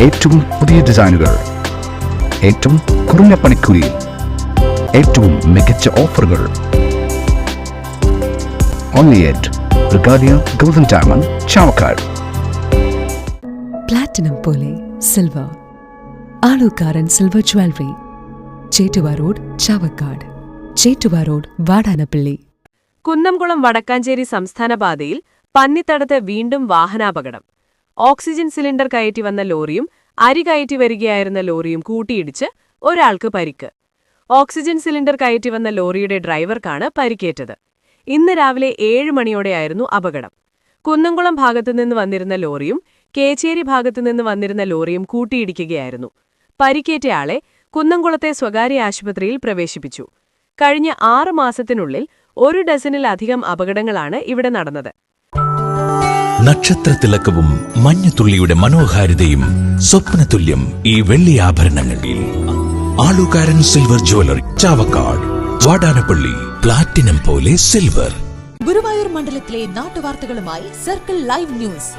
ഏറ്റവും പുതിയ ഡിസൈനുകൾ, ഏറ്റവും കുറഞ്ഞ പണിക്കൂലിയിൽ, ഏറ്റവും മികച്ച ഓഫറുകൾ. Only at Regalia Golden Diamond, Chavakkad. Platinum പോലെ silver, Alukkaran silver jewellery, Chettuva road, Chavakkad. Chettuva road, Vadanappally. Kunnamkulam Vadakkanchery സംസ്ഥാന പാതയിൽ പന്നിത്തടത്ത് വീണ്ടും വാഹനാപകടം. ഓക്സിജൻ സിലിണ്ടർ കയറ്റി വന്ന ലോറിയും അരി കയറ്റി വരികയായിരുന്ന ലോറിയും കൂട്ടിയിടിച്ച് ഒരാൾക്ക് പരിക്ക്. ഓക്സിജൻ സിലിണ്ടർ കയറ്റി വന്ന ലോറിയുടെ ഡ്രൈവർക്കാണ് പരിക്കേറ്റത്. ഇന്ന് രാവിലെ 7 മണിയോടെയായിരുന്നു അപകടം. കുന്നംകുളം ഭാഗത്തുനിന്ന് വന്നിരുന്ന ലോറിയും കേച്ചേരി ഭാഗത്തുനിന്ന് വന്നിരുന്ന ലോറിയും കൂട്ടിയിടിക്കുകയായിരുന്നു. പരിക്കേറ്റയാളെ കുന്നംകുളത്തെ സ്വകാര്യ ആശുപത്രിയിൽ പ്രവേശിപ്പിച്ചു. കഴിഞ്ഞ 6 മാസത്തിനുള്ളിൽ 1 ഡസനിലധികം അപകടങ്ങളാണ് ഇവിടെ നടന്നത്. നക്ഷത്രത്തിലക്കവും മഞ്ഞത്തുള്ളിയുടെ മനോഹാരിതയും സ്വപ്നതുല്യം ഈ വെള്ളി ആഭരണങ്ങളിൽ. Alukkaran silver jewellery, Chavakkad, Vadanappally. Platinum പോലെ സിൽവർ. ഗുരുവായൂർ മണ്ഡലത്തിലെ നാട്ടുവാർത്തകളുമായി സർക്കിൾ ലൈവ് ന്യൂസ്.